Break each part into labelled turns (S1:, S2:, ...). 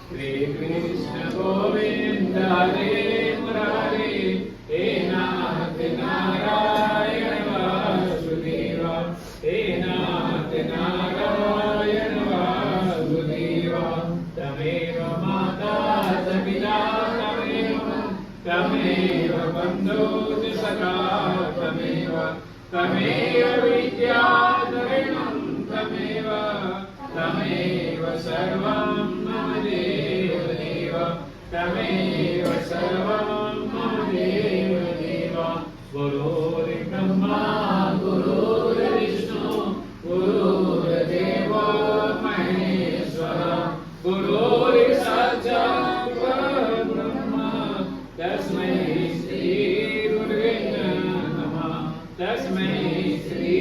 S1: श्री कृष्ण गोविंद हरे मुरारे, हे नाथ नारायण वासुदेव, हे नाथ नारायण वासुदेव। तमेव माता च पिता तमेव बन्धो च सखा तमेव, तमेव विद्या द्रविणं तमेव, तमेव सर्वं मम देव देव, तमेव सर्वं मम देव देव। गुरुर्ब्रह्मा गुरुर्विष्णु गुरुर्देवो महेश्वरः, गुरुर्साक्षात् परब्रह्म तस्मै श्री गुरुवे नमः, तस्मै श्री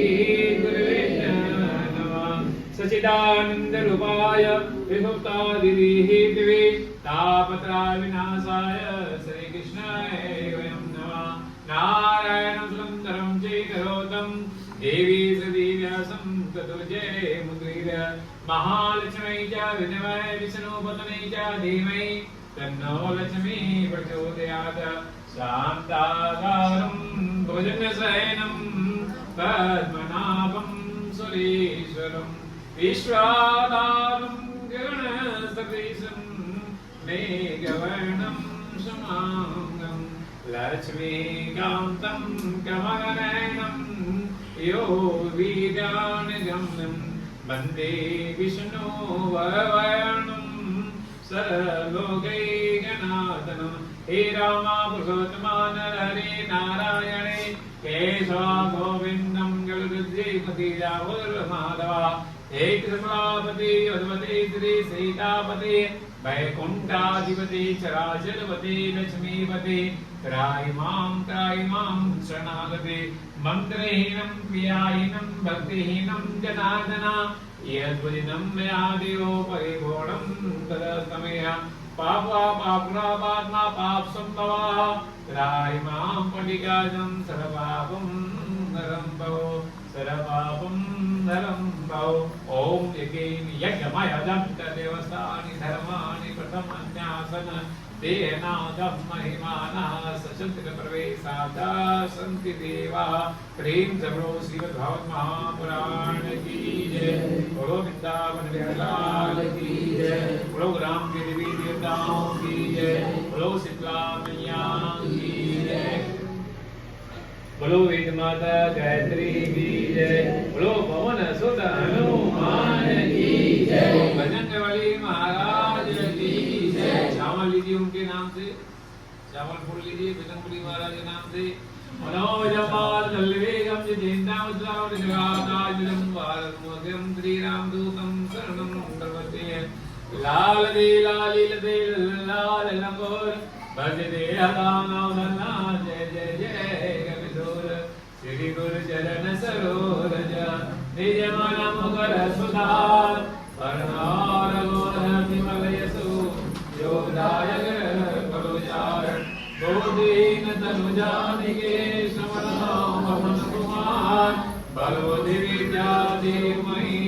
S1: गुरुवे नमः। सच्चिदानंद रूपाय विमुक्तादिहेतवे तापत्रयविनाशाय श्री कृष्णाय वयं नमः। नारायणं सुन्दरं चैकरोतं देवी सदी व्यासं ततो जयमुद्रीर, महालक्ष्मी च विद्महे विष्णुपत्नी च धीमहि तन्नो लक्ष्मी प्रचोदयात्। शान्ताकारं भुजगशयनं पद्मनाभं सुरेश्वरं, विश्वाधारं गगनसदृशं मेघवर्णं शुभांगं, लक्ष्मीकान्तं कमलनयनं योगिज्ञानगम्यं वन्दे विष्णुवर्णं सर्वलोकैकनाथनं। हे राम पुरुषोत्तमा नरहरे नारायणे केशव गोविन्दं गरुडध्वजपति राघवमाधव। हे कृष्णापति यदुपति श्री सीतापति वैकुण्ठाधिपति चराचरपति लक्ष्मीपति त्रायिमां शरणागते। मन्त्रहीनं क्रियाहीनं भक्तिहीनं जनार्दन यद्वदिनं मया देवो परिपूर्णं तदस्तमय। पापात्मा पापसंभवः त्रायिमां पटिकाजं सर्वपापं नरं भवो, सर्वपापं नरं भवो। ॐ यज्ञमयजं तदेवस्तानि धर्माणि प्रथमन्यासन देहनादं महिमानः सशस्त्रप्रवेशादा सन्ति देवाः। प्रेम जबरो श्रीमद्भागवत महापुराण की जय, बोलो वृंदावन बिहारी लाल की जय, बोलो ग्राम के देवी देवताओं की जय, बोलो शीतला मैया की जय, बोलो वेद माता गायत्री की जय, बोलो पवन सुत हनुमान की जय, बजरंगबली महाराज की जय। चावल लीजिए उनके नाम से, चावल फूल लीजिए बजरंगबली महाराज के नाम से। मनोजपाल कल्वेगम जितेन्द्रावृतगाताजलं वारमुद्यं श्रीरामदूतं शरणं प्रपद्ये। लाल दे लालिल दे लाल लंगोर भजते हदानवदना जय जय जय कविधूर। श्री गुरु चरण सरोज निज मन मुकुर सुधार, परनार गोर विमल यशो योगदायक करुचारण। गोदीन तनु जानिके समरनाम पवन कुमार, बलवति विद्या देवमयि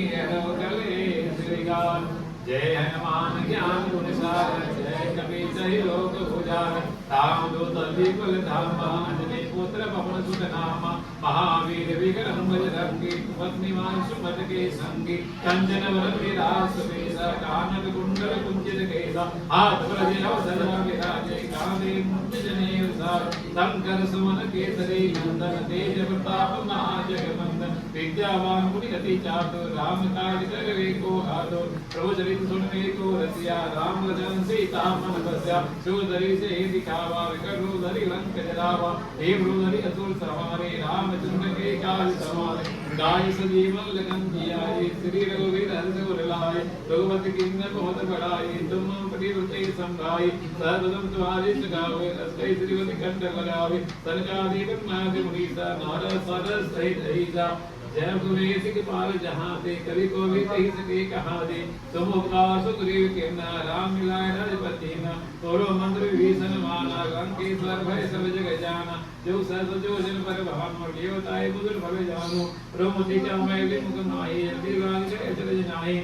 S1: कले श्रीगान। जय हनुमान ज्ञान गुण सागर, जय कपीस सहि लोक उजागर। राम दूत विपुल धाम, अंजनी पुत्र पवन सुत नाम। महावीर विक्रम बजरंगी, पत्नी सुमत के संगी। कंचन वरन विराज सुबेश, कानन कुंडल कुंचित केसा। हाथ वज्रधर विराजे, कांधे मुंज जनेऊ सार। शंकर सुमन केसरी नंदन, तेज प्रताप महाजगवंदन। विद्यावान गुणी अति चातुर, राम काज करवे को आतुर। प्रभु चरित सुनने को रसिया, राम लखन सीता मन बसिया। शिवधरि से दिखावा, विकट रूप धरि लंक जरावा। देव रूप धरि असुर संहारे, रामचंद्र के काज सवारे। गाय सजीवन लखन जियाए, श्री रघुवीर हर्ष उर लाए। रघुपति कीन्ह बहुत बड़ाई, तुम पतिव्रते संभाई। सर्वदम तुम्हारे गावे, अस्कै श्रीवति कंठ लगावे। सनकादिक ब्रह्मादि मुनीसा, नारद सारद सहित अहिसा। जय गुरुवेद के पार जहाँ ते, कवि को भी कही सके कहाँ दे। तुम उपकार सुग्रीव कीन्हा, राम मिलाए रघुपति ना। तोरो मंत्र विभीषण माना, लंकेश्वर भय सब जग जाना। जो सहस जो जन पर भानु, देवताय बुजुर्ग भवे जानु। प्रमुति चमैली मुख माही, जल्दी लांग चले चले जाहि।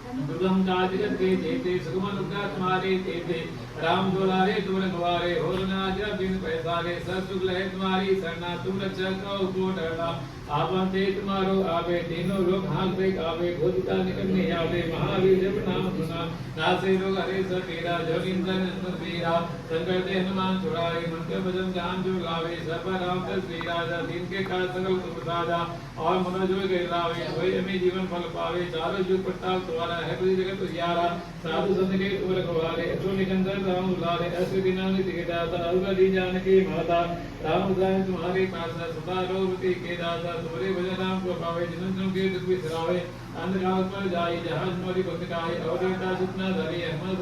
S1: दुर्गम काज जगत के जेते सुगम दुर्गा तुम्हारे तेते राम दुलारे तुम रखवारे हो नाज बिन पैसारे सब शुक्ल है तुम्हारी सरना तुम रक्षक को डरना आपन ते तुम्हारो आवे तीनों लोग हाथ पे आवे भूतिका निकट नहीं आवे महावीर जब नाम सुना नासे लोग हरे सपीरा जब इंद्र वीरा संकर ते हनुमान छुड़ाए मन के भजन जान जो लावे सब राम तस्वीरा जा दिन के काल सकल तुम साजा और मनोजो के लावे होय हमें जीवन फल पावे चारों जुग प्रताप तुम्हारा है पूरी जगत उजियारा साधु संत के तुम रखवारे अतुल निकंदन राम दुलारे अश्व दिनानि दिगदाता अवगा दी जानकी माता राम उदाय तुम्हारे पास सदा रोगति के दाता तुम्हारे भजन राम को पावे जिन के दुख बिसरावे अंधकार पर जाई जहाज मोरी भक्त काई अवधेता जितना धरी अहमद